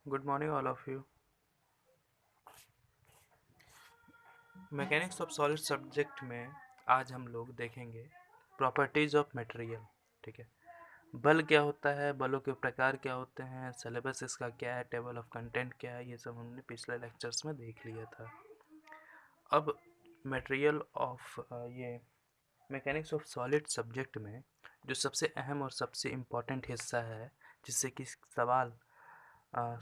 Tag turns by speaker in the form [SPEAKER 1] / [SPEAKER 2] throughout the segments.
[SPEAKER 1] Good morning all of you. Mechanics of solid subject में आज हम लोग देखेंगे प्रॉपर्टीज ऑफ मटेरियल। ठीक है, बल क्या होता है, बलों के प्रकार क्या होते हैं, सिलेबस इसका क्या है, टेबल ऑफ कंटेंट क्या है, ये सब हमने पिछले लेक्चर्स में देख लिया था। अब मटेरियल ऑफ ये मैकेनिक्स ऑफ सॉलिड सब्जेक्ट में जो सबसे अहम और सबसे इम्पॉर्टेंट हिस्सा है, जिससे कि सवाल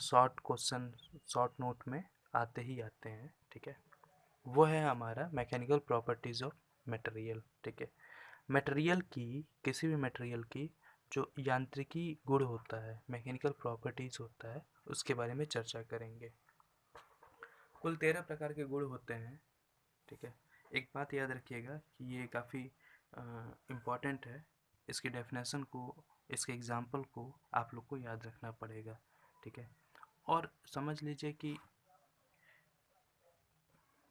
[SPEAKER 1] शॉर्ट क्वेश्चन शॉर्ट नोट में आते ही आते हैं, ठीक है, वो है हमारा मैकेनिकल प्रॉपर्टीज़ ऑफ मटेरियल। ठीक है, मटेरियल की, किसी भी मटेरियल की जो यांत्रिकी गुण होता है, मैकेनिकल प्रॉपर्टीज़ होता है, उसके बारे में चर्चा करेंगे। कुल 13 प्रकार के गुण होते हैं। ठीक है, एक बात याद रखिएगा कि ये काफ़ी इम्पॉर्टेंट है, इसकी डेफिनेशन को, इसके एग्जाम्पल को आप लोग को याद रखना पड़ेगा। ठीक है, और समझ लीजिए कि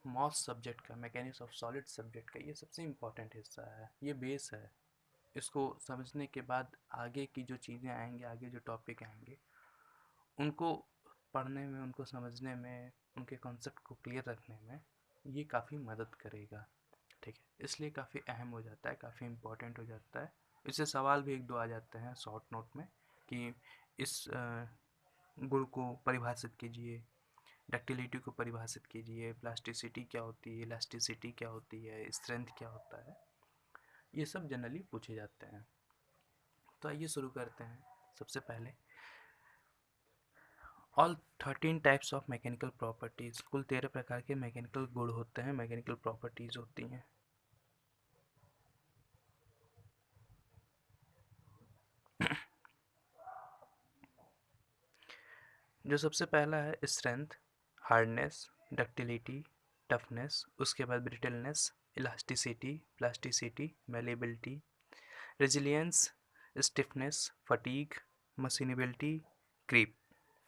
[SPEAKER 1] मॉस सब्जेक्ट का, मैकेनिक्स ऑफ सॉलिड सब्जेक्ट का ये सबसे इम्पॉर्टेंट हिस्सा है, ये बेस है। इसको समझने के बाद आगे की जो चीज़ें आएंगे, आगे जो टॉपिक आएंगे, उनको पढ़ने में, उनको समझने में, उनके कॉन्सेप्ट को क्लियर रखने में ये काफ़ी मदद करेगा। ठीक है, इसलिए काफ़ी अहम हो जाता है, काफ़ी इम्पोर्टेंट हो जाता है। इससे सवाल भी एक दो आ जाते हैं शॉर्ट नोट में कि इस गुण को परिभाषित कीजिए, डक्टिलिटी को परिभाषित कीजिए, प्लास्टिसिटी क्या होती है, इलास्टिसिटी क्या होती है, स्ट्रेंथ क्या होता है, ये सब जनरली पूछे जाते हैं। तो आइए शुरू करते हैं। सबसे पहले all 13 types of mechanical properties, कुल 13 प्रकार के मैकेनिकल गुण होते हैं, मैकेनिकल प्रॉपर्टीज़ होती हैं। जो सबसे पहला है स्ट्रेंथ, हार्डनेस, डक्टिलिटी, टफनेस, उसके बाद brittleness, elasticity, plasticity, malleability, resilience, stiffness, fatigue, machinability, creep.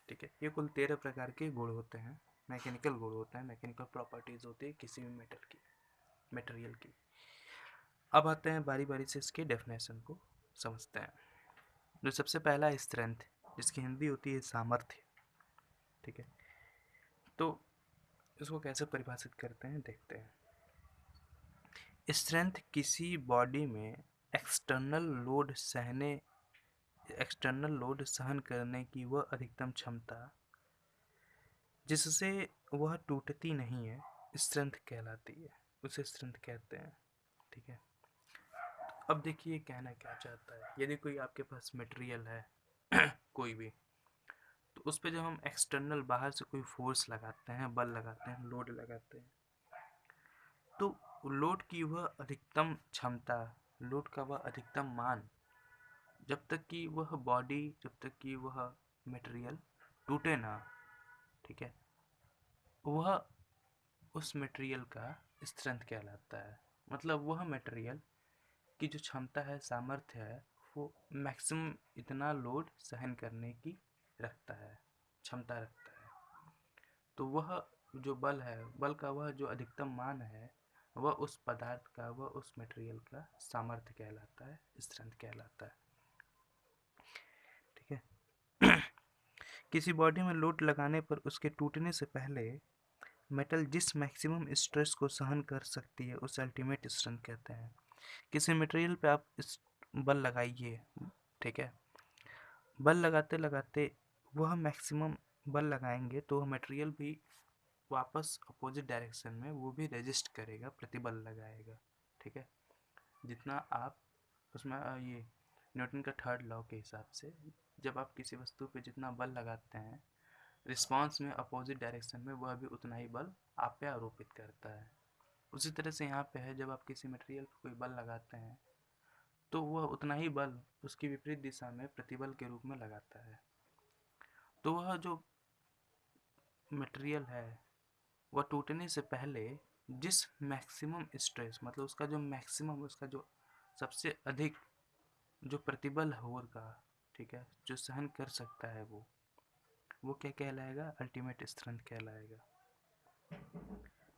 [SPEAKER 1] ठीक है, ये कुल 13 प्रकार के गुण होते हैं, मैकेनिकल गुण होते हैं, मैकेनिकल प्रॉपर्टीज़ होती है किसी भी मटेरियल की। अब आते हैं बारी बारी से इसके डेफिनेशन को समझते हैं। जो सबसे पहला है स्ट्रेंथ, जिसकी हिंदी होती है सामर्थ्य। ठीक है, तो इसको कैसे परिभाषित करते हैं देखते हैं। स्ट्रेंथ किसी बॉडी में एक्सटर्नल लोड सहन करने की वह अधिकतम क्षमता जिससे वह टूटती नहीं है, स्ट्रेंथ कहलाती है, उसे स्ट्रेंथ कहते हैं। ठीक है, अब देखिए कहना क्या चाहता है। यदि कोई आपके पास मटेरियल है कोई भी, तो उस पर जब हम एक्सटर्नल बाहर से कोई फोर्स लगाते हैं, बल लगाते हैं, लोड लगाते हैं, तो लोड की वह अधिकतम क्षमता, लोड का वह अधिकतम मान, जब तक कि वह बॉडी, जब तक कि वह मटेरियल टूटे ना, ठीक है, वह उस मटेरियल का स्ट्रेंथ कहलाता है। मतलब वह मटेरियल की जो क्षमता है, सामर्थ्य है, वो मैक्सिमम इतना लोड सहन करने की रखता है, क्षमता रखता है। तो वह जो बल है, बल का वह जो अधिकतम मान है, वह उस पदार्थ का, वह उस मटेरियल का सामर्थ्य कहलाता है, स्ट्रेंथ कहलाता है। ठीक है, किसी बॉडी में लोड लगाने पर उसके टूटने से पहले मेटल जिस मैक्सिमम स्ट्रेस को सहन कर सकती है, उसे अल्टीमेट स्ट्रेंथ कहते हैं। किसी मटेरियल पे आप इस बल लगाइए, ठीक है, बल लगाते लगाते वह मैक्सिमम बल लगाएंगे तो वह मटेरियल भी वापस अपोजिट डायरेक्शन में वो भी रेजिस्ट करेगा, प्रतिबल लगाएगा। ठीक है, जितना आप उसमें ये न्यूटन का थर्ड लॉ के हिसाब से, जब आप किसी वस्तु पे जितना बल लगाते हैं, रिस्पांस में अपोजिट डायरेक्शन में वह भी उतना ही बल आप पे आरोपित करता है। उसी तरह से यहाँ पे है, जब आप किसी मटेरियल पर कोई बल लगाते हैं तो वह उतना ही बल उसकी विपरीत दिशा में प्रतिबल के रूप में लगाता है। तो वह जो मटेरियल है, वह टूटने से पहले जिस मैक्सिमम स्ट्रेस, मतलब उसका जो मैक्सिमम, उसका जो सबसे अधिक जो प्रतिबल होगा, ठीक है, जो सहन कर सकता है, वो क्या कहलाएगा, अल्टीमेट स्ट्रेंथ कहलाएगा।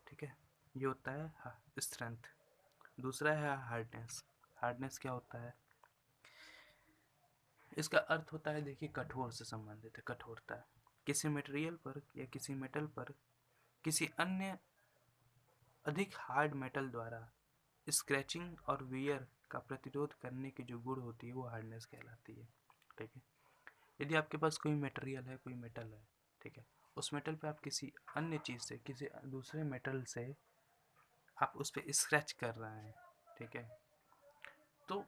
[SPEAKER 1] ठीक है, ये होता है स्ट्रेंथ। दूसरा है हार्डनेस। हार्डनेस क्या होता है, इसका अर्थ होता है, देखिए, कठोर से संबंधित है, कठोरता। किसी मटेरियल पर या किसी मेटल पर किसी अन्य अधिक हार्ड मेटल द्वारा स्क्रैचिंग और वियर का प्रतिरोध करने की जो गुण होती है वो हार्डनेस कहलाती है। ठीक है, यदि आपके पास कोई मटेरियल है, कोई मेटल है, ठीक है, उस मेटल पे आप किसी अन्य चीज़ से, किसी दूसरे मेटल से आप उस पर स्क्रैच कर रहे हैं, ठीक है, तो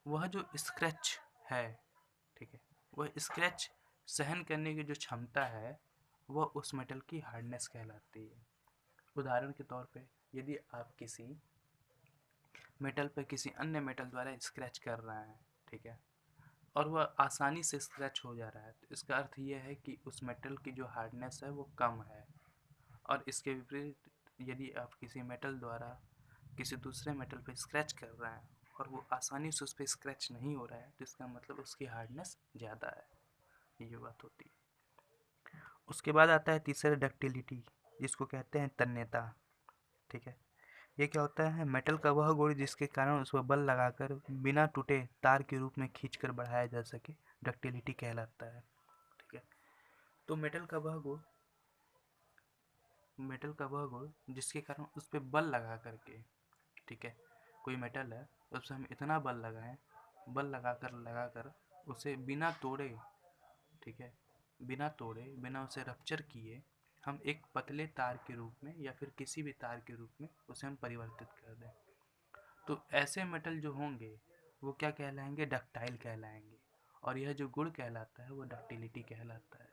[SPEAKER 1] वह जो स्क्रैच है, ठीक है, वह स्क्रैच सहन करने की जो क्षमता है वह उस मेटल की हार्डनेस कहलाती है। उदाहरण के तौर पे यदि आप किसी मेटल पर किसी अन्य मेटल द्वारा स्क्रैच कर रहे हैं, ठीक है, और वह आसानी से स्क्रैच हो जा रहा है, तो इसका अर्थ यह है कि उस मेटल की जो हार्डनेस है वो कम है। और इसके विपरीत यदि आप किसी मेटल द्वारा किसी दूसरे मेटल पर स्क्रैच कर रहे हैं और वो आसानी से उस पर स्क्रैच नहीं हो रहा है, तो इसका मतलब उसकी हार्डनेस ज़्यादा है। ये बात होती है। उसके बाद आता है तीसरा डक्टिलिटी, जिसको कहते हैं तन्यता। ठीक है, ये क्या होता है? मेटल का वह गुण जिसके कारण उस पर बल लगाकर बिना टूटे तार के रूप में खींचकर बढ़ाया जा सके, डक्टिलिटी कहलाता है। ठीक है, तो मेटल का वह गुण जिसके कारण उस पर बल लगा करके, ठीक है, कोई मेटल है उस पर हम इतना बल लगाएं, बल लगाकर उसे बिना तोड़े, ठीक है, बिना उसे रप्चर किए हम एक पतले तार के रूप में या फिर किसी भी तार के रूप में उसे हम परिवर्तित कर दें, तो ऐसे मेटल जो होंगे वो क्या कहलाएंगे? डक्टाइल कहलाएंगे। और यह जो गुण कहलाता है वो डक्टिलिटी कहलाता है।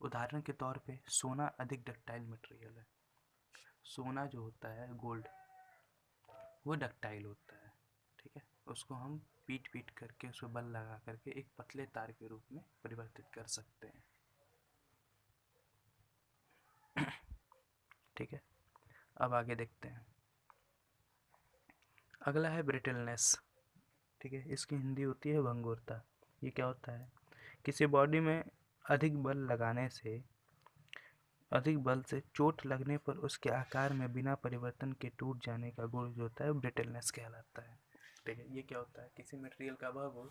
[SPEAKER 1] उदाहरण के तौर पे सोना अधिक डक्टाइल मटेरियल है। सोना जो होता है, गोल्ड, वो डक्टाइल होता है। ठीक है, उसको हम पीट पीट करके उस पर बल लगा करके एक पतले तार के रूप में परिवर्तित कर सकते हैं। ठीक है, अब आगे देखते हैं। अगला है ब्रिटलनेस। ठीक है, इसकी हिंदी होती है भंगुरता। ये क्या होता है? किसी बॉडी में अधिक बल से चोट लगने पर उसके आकार में बिना परिवर्तन के टूट जाने का गुण जो होता है ब्रिटलनेस कहलाता है। ठीक है, ये क्या होता है? किसी मटेरियल का वह गुण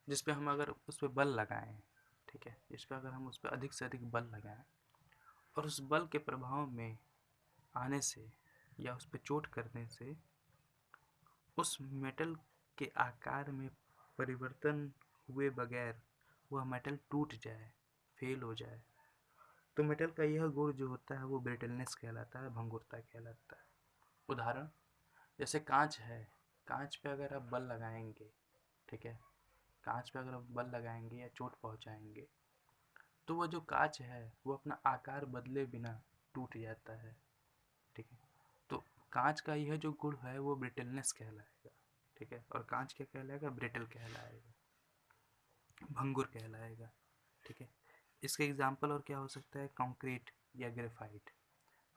[SPEAKER 1] जिस पे हम अगर उस पर बल लगाएं, ठीक है, जिस पर अगर हम उस पर अधिक से अधिक बल लगाएं और उस बल के प्रभाव में आने से या उस पर चोट करने से उस मेटल के आकार में परिवर्तन हुए बगैर वह मेटल टूट जाए, फेल हो जाए, तो मेटल का यह गुण जो होता है वो ब्रिटलनेस कहलाता है, भंगुरता कहलाता है। उदाहरण जैसे कांच है, कांच पे अगर आप बल लगाएंगे, ठीक है, कांच पे अगर आप बल लगाएंगे या चोट पहुंचाएंगे तो वह जो कांच है वो अपना आकार बदले बिना टूट जाता है। ठीक है, तो कांच का यह जो गुण है वो ब्रिटलनेस कहलाएगा। ठीक है, और कांच क्या कहलाएगा? ब्रिटल कहलाएगा, भंगुर कहलाएगा। ठीक है, इसके एग्जाम्पल और क्या हो सकता है? कंक्रीट या ग्रेफाइट।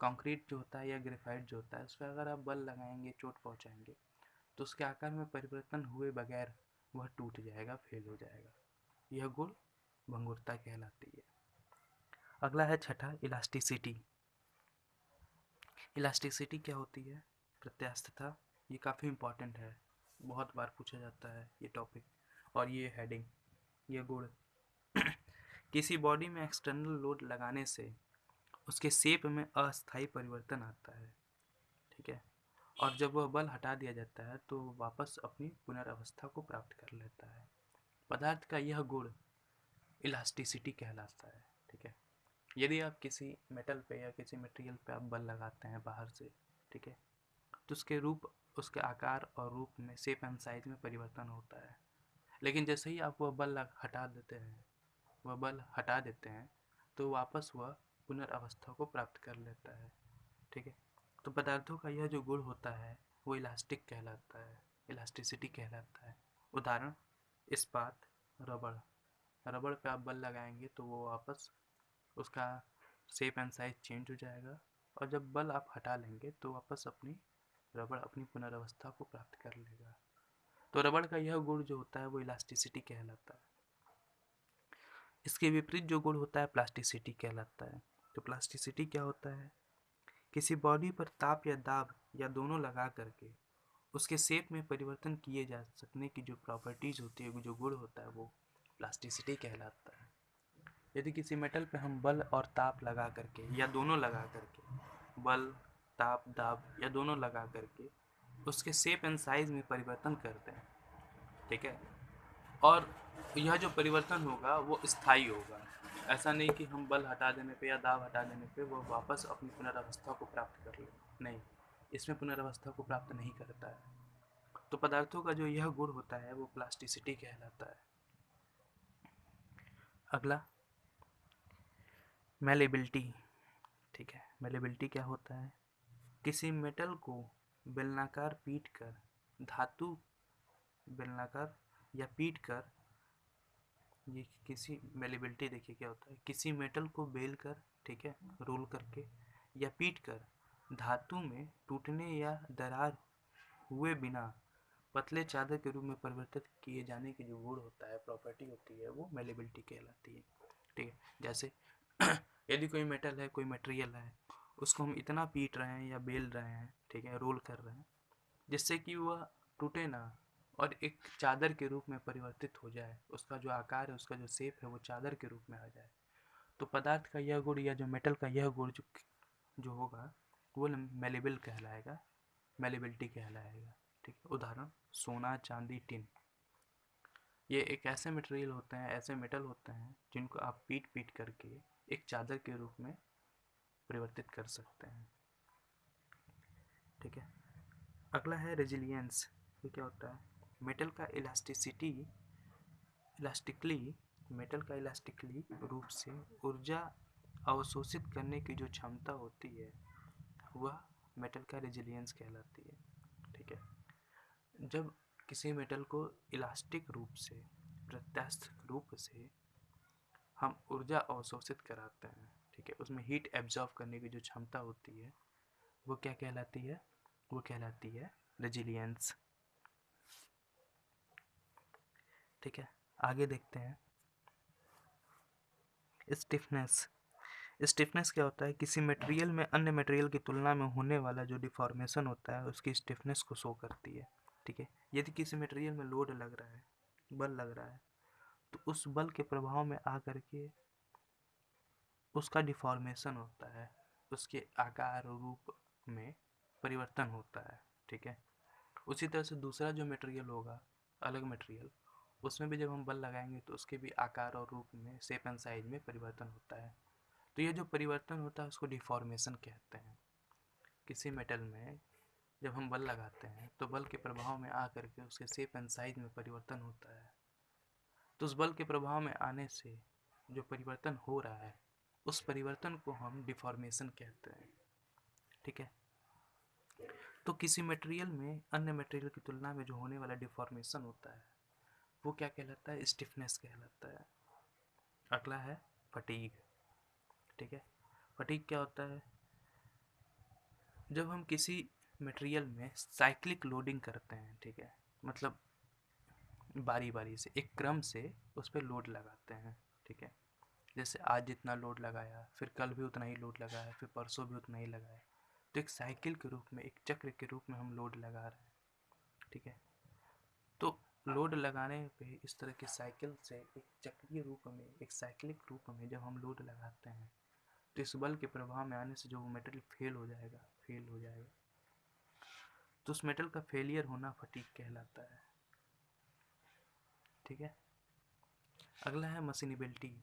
[SPEAKER 1] कंक्रीट जो होता है या ग्रेफाइट जो होता है उस पर अगर आप बल लगाएंगे, चोट पहुंचाएंगे, तो उसके आकार में परिवर्तन हुए बगैर वह टूट जाएगा, फेल हो जाएगा। यह गुण भंगुरता कहलाती है। अगला है छठा, इलास्टिसिटी। इलास्टिसिटी क्या होती है? प्रत्यास्थता। ये काफ़ी इम्पॉर्टेंट है, बहुत बार पूछा जाता है ये टॉपिक। और ये हेडिंग, ये गुण किसी बॉडी में एक्सटर्नल लोड लगाने से उसके शेप में अस्थायी परिवर्तन आता है। ठीक है, और जब वह बल हटा दिया जाता है तो वापस अपनी पुनर्वस्था को प्राप्त कर लेता है। पदार्थ का यह गुण इलास्टिसिटी कहलाता है। ठीक है, यदि आप किसी मेटल पे या किसी मटेरियल पे आप बल लगाते हैं बाहर से, ठीक है, तो उसके आकार और रूप में, शेप एंड साइज में परिवर्तन होता है। लेकिन जैसे ही आप वह बल हटा देते हैं तो वापस वह पुनर्अवस्था को प्राप्त कर लेता है। ठीक है, तो पदार्थों का यह जो गुण होता है वो इलास्टिक कहलाता है, इलास्टिसिटी कहलाता है। उदाहरण इस्पात, रबड़। रबड़ पे आप बल लगाएंगे तो वो वापस उसका शेप एंड साइज चेंज हो जाएगा, और जब बल आप हटा लेंगे तो वापस रबड़ अपनी पुनर्वस्था को प्राप्त कर लेगा। तो रबड़ का यह गुण जो होता है वो इलास्टिसिटी कहलाता है। इसके विपरीत जो गुण होता है प्लास्टिसिटी कहलाता है। तो प्लास्टिसिटी क्या होता है? किसी बॉडी पर ताप या दाब या दोनों लगा करके उसके शेप में परिवर्तन किए जा सकने की जो प्रॉपर्टीज होती है, जो गुण होता है, वो प्लास्टिसिटी कहलाता है। यदि किसी मेटल पे हम बल और ताप लगा करके या दोनों लगा करके, बल ताप दाब या दोनों लगा करके उसके शेप एंड साइज में परिवर्तन करते हैं, ठीक है, और यह जो परिवर्तन होगा वो स्थायी होगा। ऐसा नहीं कि हम बल हटा देने पे या दाब हटा देने पे वो वापस अपनी पुनरावस्था को प्राप्त कर ले, नहीं, इसमें पुनरावस्था को प्राप्त नहीं करता है। तो पदार्थों का जो यह गुण होता है वो प्लास्टिसिटी कहलाता है। अगला मेलेबिलिटी, ठीक है। मेलेबिलिटी क्या होता है? किसी मेटल को बेलनाकार पीट कर, धातु बेलनाकार या पीट कर, ये किसी मेलेबिलिटी देखिए क्या होता है, किसी मेटल को बेल कर, ठीक है, रोल करके या पीट कर धातु में टूटने या दरार हुए बिना पतले चादर के रूप में परिवर्तित किए जाने की जो गुण होता है, प्रॉपर्टी होती है, वो मेलेबिलिटी कहलाती है, ठीक है। जैसे यदि कोई मेटल है, कोई मटेरियल है, उसको हम इतना पीट रहे हैं या बेल रहे हैं, ठीक है, रोल कर रहे हैं, जिससे कि वह टूटे ना और एक चादर के रूप में परिवर्तित हो जाए, उसका जो आकार है, उसका जो शेप है, वो चादर के रूप में आ जाए, तो पदार्थ का यह गुण या जो मेटल का यह गुण जो होगा वो मेलेबल कहलाएगा, मेलेबिलिटी कहलाएगा, ठीक है। उदाहरण सोना, चांदी, टिन, ये एक ऐसे मटेरियल होते हैं, ऐसे मेटल होते हैं जिनको आप पीट पीट करके एक चादर के रूप में परिवर्तित कर सकते हैं, ठीक है। अगला है रेजिलियंस। ये क्या होता है? मेटल का मेटल का इलास्टिकली रूप से ऊर्जा अवशोषित करने की जो क्षमता होती है वह मेटल का रेजिलियंस कहलाती है, ठीक है। जब किसी मेटल को इलास्टिक रूप से, प्रत्यास्थ रूप से हम ऊर्जा अवशोषित कराते हैं, ठीक है, उसमें हीट एब्जॉर्ब करने की जो क्षमता होती है वो क्या कहलाती है? वो कहलाती है रेजिलियंस, ठीक है। आगे देखते हैं स्टिफनेस। स्टिफनेस क्या होता है? किसी मटेरियल में अन्य मटेरियल की तुलना में होने वाला जो डिफॉर्मेशन होता है उसकी स्टिफनेस को शो करती है, ठीक है। यदि किसी मटेरियल में लोड लग रहा है, बल लग रहा है, तो उस बल के प्रभाव में आकर के उसका डिफॉर्मेशन होता है, उसके आकार और रूप में परिवर्तन होता है, ठीक है। उसी तरह से दूसरा जो मटेरियल होगा, अलग मटेरियल, उसमें भी जब हम बल लगाएंगे तो उसके भी आकार और रूप में, शेप एंड साइज में परिवर्तन होता है। तो ये जो परिवर्तन होता है उसको डिफॉर्मेशन कहते हैं। किसी मेटल में जब हम बल लगाते हैं तो बल के प्रभाव में आकर के उसके शेप एंड साइज में परिवर्तन होता है। तो उस बल के प्रभाव में आने से जो परिवर्तन हो रहा है उस परिवर्तन को हम डिफॉर्मेशन कहते हैं, ठीक है। तो किसी मटेरियल में अन्य मटेरियल की तुलना में जो होने वाला डिफॉर्मेशन होता है वो क्या कहलाता है? स्टिफनेस कहलाता है। अगला है फटीग, ठीक है। फटीग क्या होता है? जब हम किसी मटेरियल में साइक्लिक लोडिंग करते हैं, ठीक है, मतलब बारी बारी से एक क्रम से उस पर लोड लगाते हैं, ठीक है। जैसे आज जितना लोड लगाया, फिर कल भी उतना ही लोड लगाया, फिर परसों भी उतना ही लगाया, तो एक साइकिल के रूप में, एक चक्र के रूप में हम लोड लगा रहे हैं, ठीक है। तो लोड लगाने पे इस तरह के साइकिल से एक चक्रीय रूप में, एक साइक्लिक रूप में जब हम लोड लगाते हैं तो इस बल के प्रभाव में आने से जो मेटल फेल हो जाएगा, तो उस मेटल का फेलियर होना फटीग कहलाता है, ठीक है। अगला है मशीनेबिलिटी।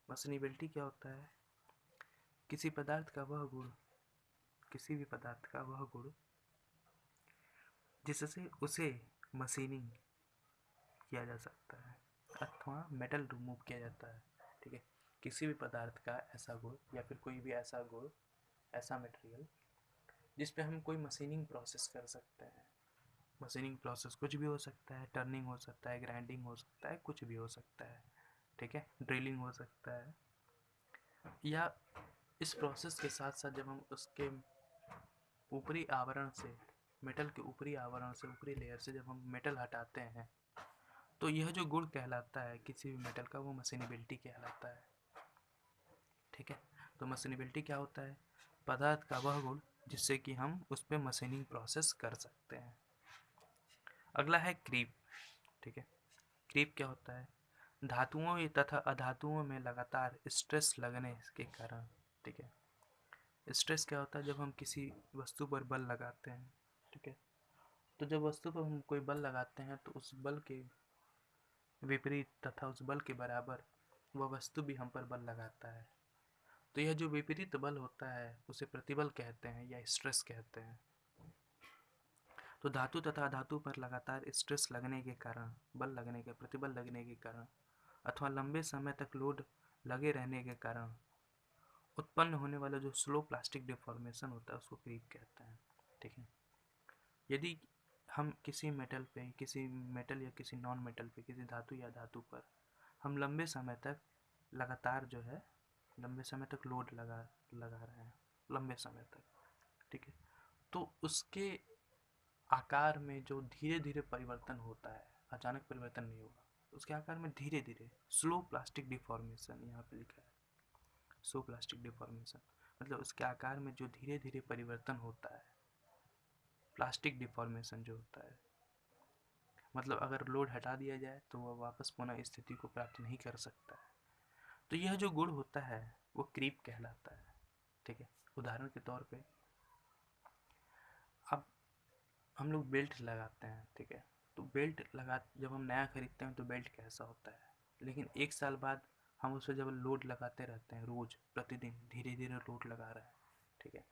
[SPEAKER 1] मशीनेबिलिटी क्या होता है? किसी पदार्थ का वह गुण, किसी भी पदार्थ का वह गुण जिससे उसे मशीनिंग किया जा सकता है अथवा मेटल रिमूव किया जाता है, ठीक है। किसी भी पदार्थ का ऐसा गुण या फिर कोई भी ऐसा गुण, ऐसा मटेरियल जिस पे हम कोई मशीनिंग प्रोसेस कर सकते हैं। मशीनिंग प्रोसेस कुछ भी हो सकता है, टर्निंग हो सकता है, ग्राइंडिंग हो सकता है, कुछ भी हो सकता है, ठीक है, ड्रिलिंग हो सकता है। या इस प्रोसेस के साथ साथ जब हम उसके ऊपरी आवरण से, मेटल के ऊपरी आवरण से, ऊपरी लेयर से जब हम मेटल हटाते हैं तो यह जो गुण कहलाता है किसी भी मेटल का वो मशीनेबिलिटी कहलाता है, ठीक है। तो मशीनेबिलिटी क्या होता है? पदार्थ का वह गुण जिससे कि हम उस पर मशीनिंग प्रोसेस कर सकते हैं। अगला है क्रीप, ठीक है। क्रीप क्या होता है? धातुओं तथा अधातुओं में लगातार स्ट्रेस लगने के कारण, ठीक है, स्ट्रेस क्या होता है, जब हम किसी वस्तु पर बल लगाते हैं, ठीक है, तो जब वस्तु पर हम कोई बल लगाते हैं तो उस बल के विपरीत तथा उस बल के बराबर वह वस्तु भी हम पर बल लगाता है। तो यह जो विपरीत बल होता है उसे प्रतिबल कहते हैं या स्ट्रेस कहते हैं। तो धातु तथा अधातु पर लगातार स्ट्रेस लगने के कारण, बल लगने के, प्रतिबल लगने के कारण अथवा लंबे समय तक लोड लगे रहने के कारण उत्पन्न होने वाला जो स्लो प्लास्टिक डिफॉर्मेशन होता है उसको क्रीप कहते हैं, ठीक है। यदि हम किसी मेटल या किसी नॉन मेटल पे, किसी धातु या धातु पर हम लंबे समय तक लगातार जो है, लंबे समय तक लोड लगा रहे हैं, लंबे समय तक, ठीक है, तो उसके आकार में जो धीरे धीरे परिवर्तन होता है, अचानक परिवर्तन नहीं होगा, उसके आकार में धीरे धीरे स्लो प्लास्टिक डिफॉर्मेशन, यहाँ पे लिखा है स्लो प्लास्टिक डिफॉर्मेशन, मतलब उसके आकार में जो धीरे धीरे परिवर्तन होता है, प्लास्टिक डिफॉर्मेशन जो होता है, मतलब अगर लोड हटा दिया जाए तो वह वापस पुनः स्थिति को प्राप्त नहीं कर सकता है। तो यह जो गुण होता है वो क्रीप कहलाता है, ठीक है। उदाहरण के तौर पे अब हम लोग बेल्ट लगाते हैं, ठीक है, तो बेल्ट लगा, जब हम नया खरीदते हैं तो बेल्ट कैसा होता है, लेकिन एक साल बाद हम उस पर जब लोड लगाते रहते हैं, रोज प्रतिदिन धीरे धीरे लोड लगा रहे हैं, ठीक है,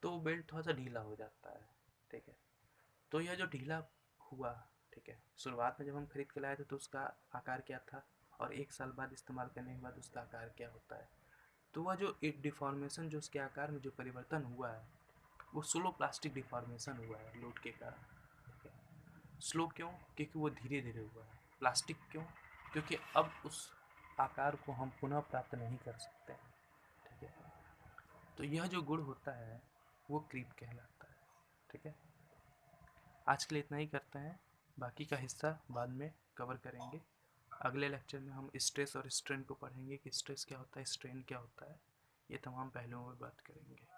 [SPEAKER 1] तो वो बेल्ट थोड़ा सा ढीला हो जाता है, ठीक है। तो यह जो ढीला हुआ, ठीक है, शुरुआत में जब हम खरीद के लाए थे तो उसका आकार क्या था, और एक साल बाद इस्तेमाल करने के बाद उसका आकार क्या होता है, तो वह जो एक डिफॉर्मेशन, जो उसके आकार में जो परिवर्तन हुआ है वो स्लो प्लास्टिक डिफॉर्मेशन हुआ है लोड के कारण, ठीक है। स्लो क्यों, क्योंकि वो धीरे धीरे हुआ है। प्लास्टिक क्यों, क्योंकि अब उस आकार को हम पुनः प्राप्त नहीं कर सकते हैं, ठीक है। तो यह जो गुण होता है वो क्रीप कहलाता है, ठीक है। आज के लिए इतना ही करते हैं, बाकी का हिस्सा बाद में कवर करेंगे। अगले लेक्चर में हम स्ट्रेस और स्ट्रेन को पढ़ेंगे कि स्ट्रेस क्या होता है, स्ट्रेन क्या होता है, ये तमाम पहलुओं पर बात करेंगे।